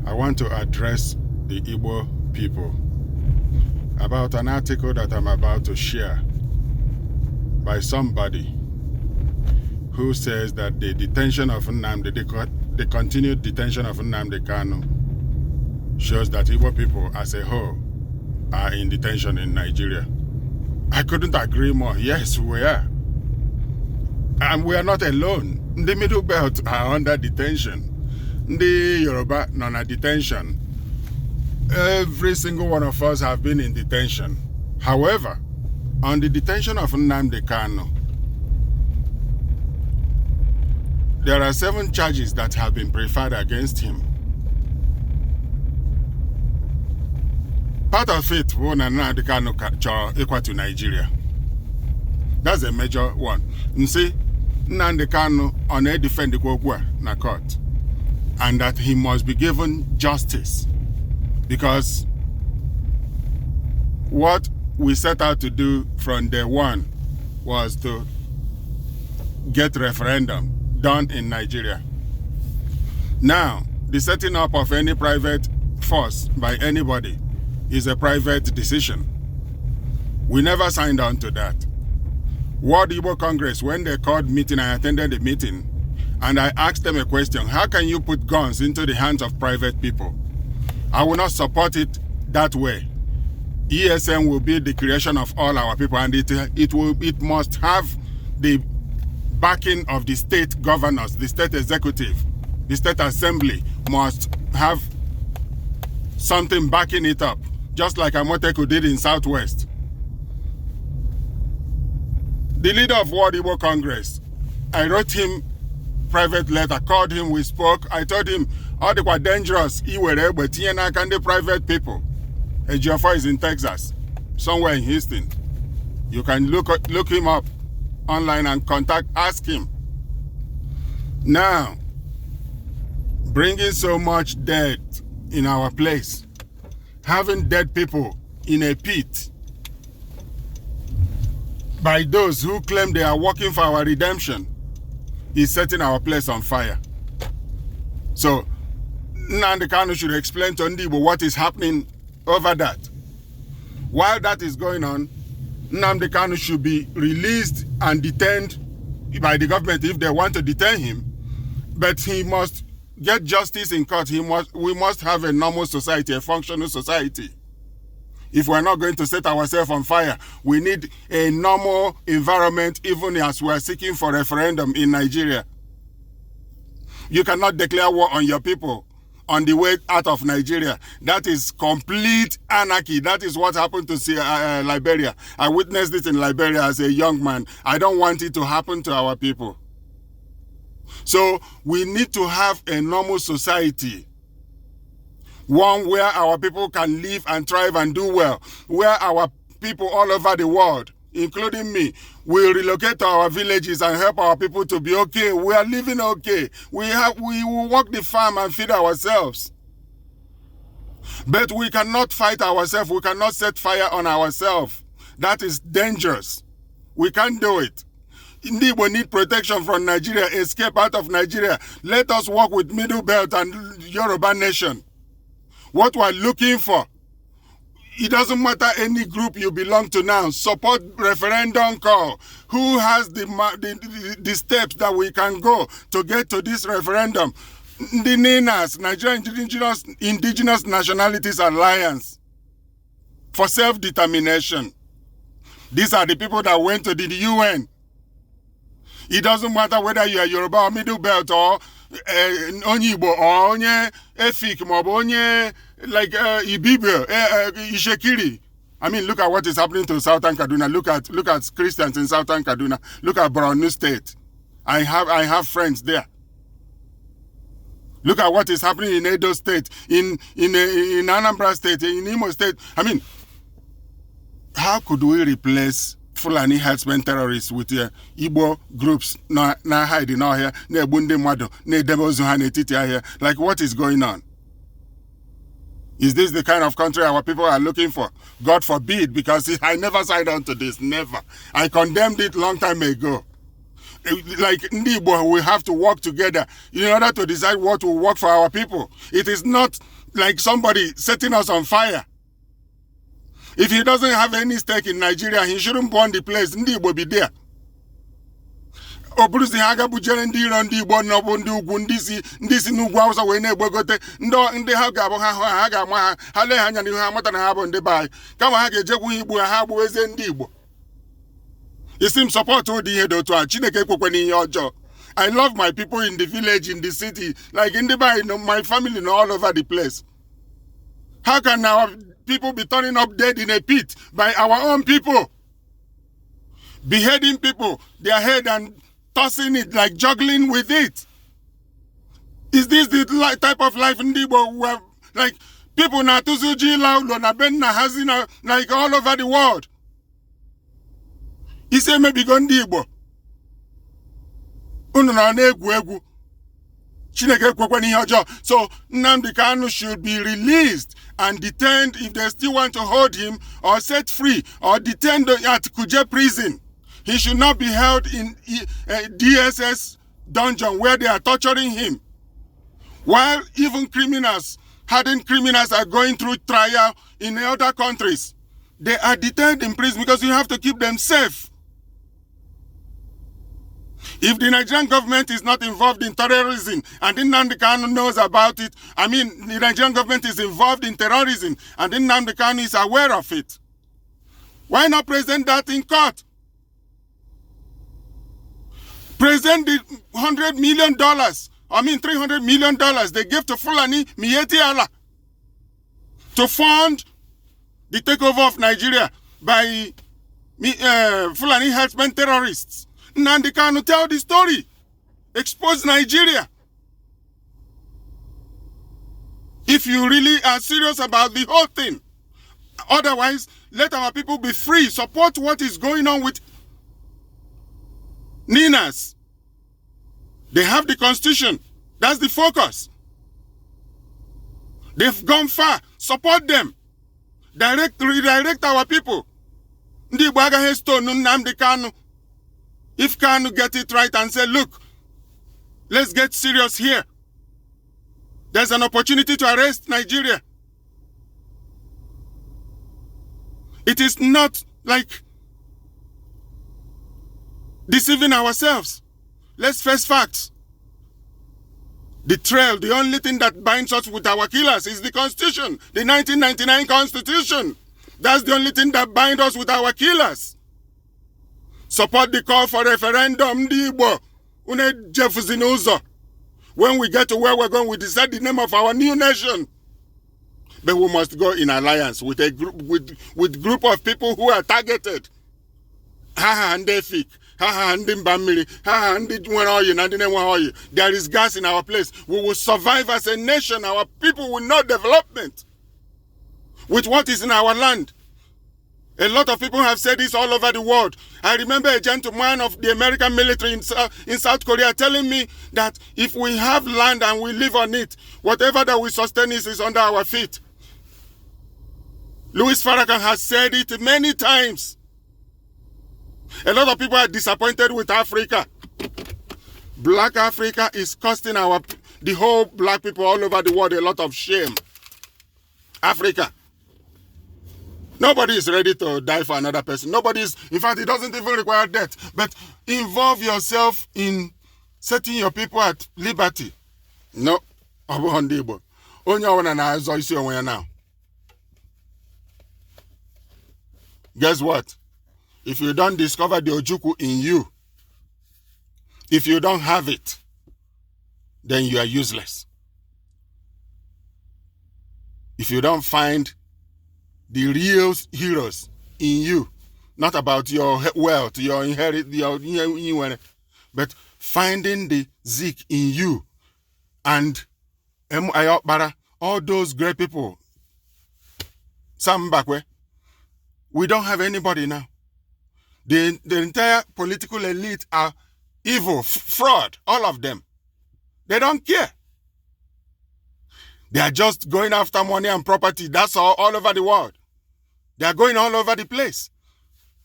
I want to address the Igbo people about an article that I'm about to share by somebody who says that the detention of the continued detention of Nnamdi Kanu shows that Igbo people as a whole are in detention in Nigeria. I couldn't agree more. Yes, we are. And we are not alone. The Middle Belt are under detention. The Yoruba are under detention. Every single one of us have been in detention. However, on the detention of Nnamdi Kanu, there are 7 charges that have been preferred against him. Part of it was Nnamdi Kanu equal to Nigeria. That's a major one. You see, Nnamdi Kanu on a defend the na court, and that he must be given justice, because what we set out to do from day one was to get referendum done in Nigeria. Now, the setting up of any private force by anybody is a private decision. We never signed on to that. World Igbo Congress, when they called meeting, I attended the meeting, and I asked them a question: how can you put guns into the hands of private people? I will not support it that way. ESM will be the creation of all our people, and it must have the backing of the state governors, the state executive, the state assembly must have something backing it up, just like Amoteku did in Southwest. The leader of World Igbo Congress, I wrote him private letter, called him, we spoke. I told him, all the quite dangerous, but the private people. Ejiofor is in Texas, somewhere in Houston. You can look him up online and ask him. Now, bringing so much dead in our place, having dead people in a pit by those who claim they are working for our redemption is setting our place on fire. So, Nnamdi Kanu should explain to Igbo what is happening over that. While that is going on, Nnamdi Kanu should be released and detained by the government if they want to detain him, but he must get justice in court. We must have a normal society, a functional society. If we're not going to set ourselves on fire, we need a normal environment, even as we're seeking for referendum in Nigeria. You cannot declare war on your people on the way out of Nigeria. That is complete anarchy. That is what happened to Liberia. I witnessed it in Liberia as a young man. I don't want it to happen to our people. So we need to have a normal society, one where our people can live and thrive and do well, where our people all over the world, including me, will relocate to our villages and help our people to be okay. We are living okay. We will work the farm and feed ourselves. But we cannot fight ourselves. We cannot set fire on ourselves. That is dangerous. We can't do it. Indeed, we need protection from Nigeria, escape out of Nigeria. Let us work with Middle Belt and Yoruba Nation. What we're looking for, it doesn't matter any group you belong to now, support referendum call. Who has the steps that we can go to get to this referendum? The NINAS, Nigerian Indigenous Nationalities Alliance for Self-Determination. These are the people that went to the UN. It doesn't matter whether you are Yoruba or Middle Belt or Igbo or Onye Efik or Onye like Ibibe, Ishekiri. I mean, look at what is happening to Southern Kaduna. Look at Christians in Southern Kaduna. Look at Borno State. I have friends there. Look at what is happening in Edo State, in Anambra State, in Imo State. I mean, how could we replace Fulani herdsmen terrorists with Igbo groups na hiding out here, like what is going on? Is this the kind of country our people are looking for? God forbid, because I never signed on to this, never. I condemned it long time ago. like Igbo, we have to work together in order to decide what will work for our people. It is not like somebody setting us on fire. If he doesn't have any stake in Nigeria, he shouldn't burn the place. Igbo will be there. Oburuzi haga bujere ndị iro ndị Igbo n'ọbụ ndị ugwu ndị si n'ugwu Hausa wee na-egbogote ndị ha ga-abụ ha ga-ama ha lee ha anya n'ihu ha mata na ha bụ ndị be anyị kama ha ga-ejekwu Igbo ha gbuwezie ndị Igbo. Isi m support ụdị ihe dị otu a Chineke ekwekwe n'ihe ọjọọ. I love my people in the village, in the city, like in the by my family and all over the place. How can our people be turning up dead in a pit by our own people? Beheading people, their head and tossing it, like juggling with it. Is this the type of life in Igbo where, like, people na tuzuji laulo na ben na hazina, like all over the world? He said maybe go ndị Igbo. Unu na na-egwu egwu. Chineke ekwekwe n'ihe ọjọọ. So Nnamdi Kanu should be released and detained if they still want to hold him, or set free, or detained at Kuje prison. He should not be held in DSS dungeon where they are torturing him. While even hardened criminals are going through trial in other countries. They are detained in prison because you have to keep them safe. If the Nigerian government is not involved in terrorism and Nnamdi Kanu knows about it, I mean, the Nigerian government is involved in terrorism and Nnamdi Kanu is aware of it, why not present that in court? Present the $100 million, $300 million they gave to Fulani Miyetti Allah to fund the takeover of Nigeria by Fulani herdsmen terrorists. Nnamdi Kanu tell the story. Expose Nigeria. If you really are serious about the whole thing. Otherwise, let our people be free. Support what is going on with Ninas. They have the constitution. That's the focus. They've gone far. Support them. Redirect our people. Ndị Igbo agaghị stone Nnamdi Kanu. If Kanu get it right and say, look, let's get serious here. There's an opportunity to arrest Nigeria. It is not like deceiving ourselves. Let's face facts. The trail, the only thing that binds us with our killers is the Constitution, the 1999 Constitution. That's the only thing that binds us with our killers. Support the call for referendum, Igbo. When we get to where we're going, we decide the name of our new nation. But we must go in alliance with a group group of people who are targeted. There is gas in our place. We will survive as a nation. Our people will know development with what is in our land. A lot of people have said this all over the world. I remember a gentleman of the American military in South Korea telling me that if we have land and we live on it, whatever that we sustain is under our feet. Louis Farrakhan has said it many times. A lot of people are disappointed with Africa. Black Africa is costing the whole black people all over the world a lot of shame. Africa. Nobody is ready to die for another person. In fact, it doesn't even require death. But involve yourself in setting your people at liberty. No. Guess what? If you don't discover the Ojukwu in you, if you don't have it, then you are useless. If you don't find the real heroes in you, not about your wealth, your but finding the Zik in you and all those great people. Some Mbakwe, we don't have anybody now. The entire political elite are evil, fraud, all of them. They don't care. They are just going after money and property. That's all over the world. They are going all over the place.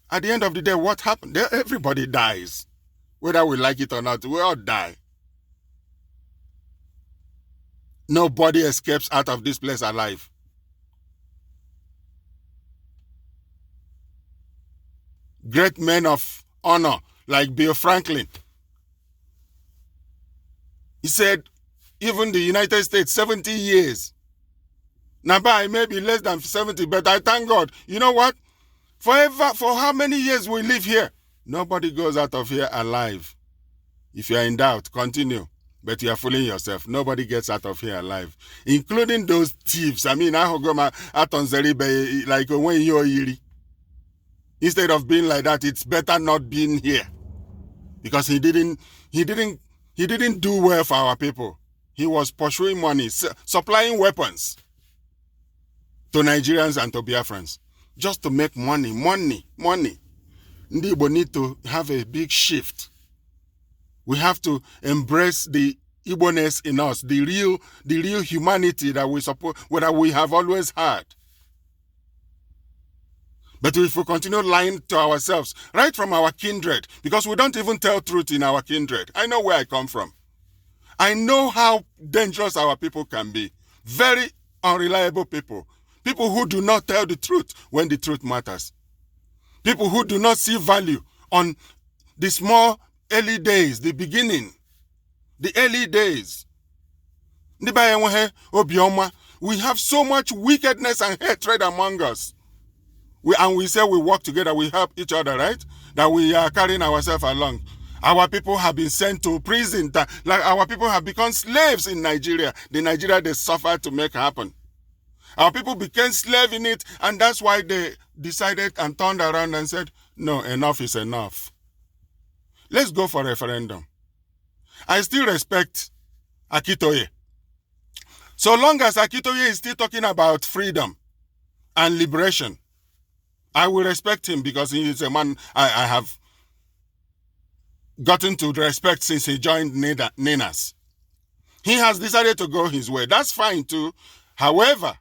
At the end of the day, what happened? Everybody dies. Whether we like it or not, we all die. Nobody escapes out of this place alive. Great men of honor like Bill Franklin. He said, even the United States, 70 years. Now, I may be less than 70, but I thank God. You know what? Forever, for how many years we live here, nobody goes out of here alive. If you are in doubt, continue. But you are fooling yourself. Nobody gets out of here alive, including those thieves. I mean, like when you're instead of being like that, it's better not being here, because he didn't do well for our people. He was pursuing money, supplying weapons to Nigerians and to Biafrans, just to make money. Ndị Igbo need to have a big shift. We have to embrace the Igbo-ness in us, the real humanity that we have always had. But if we continue lying to ourselves, right from our kindred, because we don't even tell truth in our kindred. I know where I come from. I know how dangerous our people can be. Very unreliable people. People who do not tell the truth when the truth matters. People who do not see value on the small early days, the beginning, the early days. We have so much wickedness and hatred among us. We say we work together, we help each other, right? That we are carrying ourselves along. Our people have been sent to prison. Like our people have become slaves in Nigeria. The Nigeria they suffered to make happen. Our people became slaves in it, and that's why they decided and turned around and said, no, enough is enough. Let's go for referendum. I still respect Akitoye. So long as Akitoye is still talking about freedom and liberation, I will respect him, because he is a man I have gotten to respect since he joined NINAS. He has decided to go his way. That's fine too. However,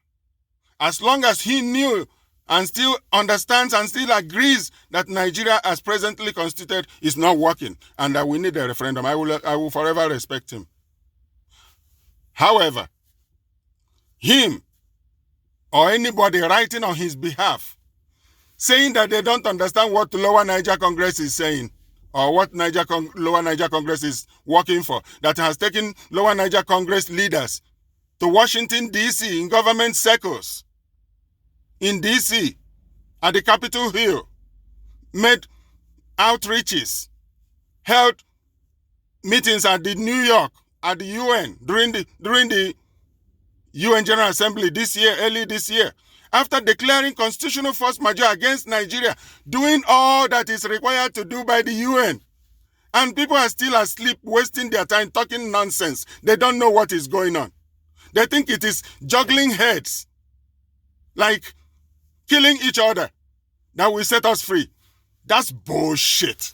as long as he knew and still understands and still agrees that Nigeria as presently constituted is not working and that we need a referendum, I will forever respect him. However, him or anybody writing on his behalf saying that they don't understand what the Lower Niger Congress is saying or what Lower Niger Congress is working for, that has taken Lower Niger Congress leaders to Washington, D.C. in government circles, in D.C., at the Capitol Hill, made outreaches, held meetings at the New York, at the UN, during the UN General Assembly this year, early this year, after declaring constitutional force majeure against Nigeria, doing all that is required to do by the UN. And people are still asleep, wasting their time talking nonsense. They don't know what is going on. They think it is juggling heads, like killing each other, that will set us free. That's bullshit.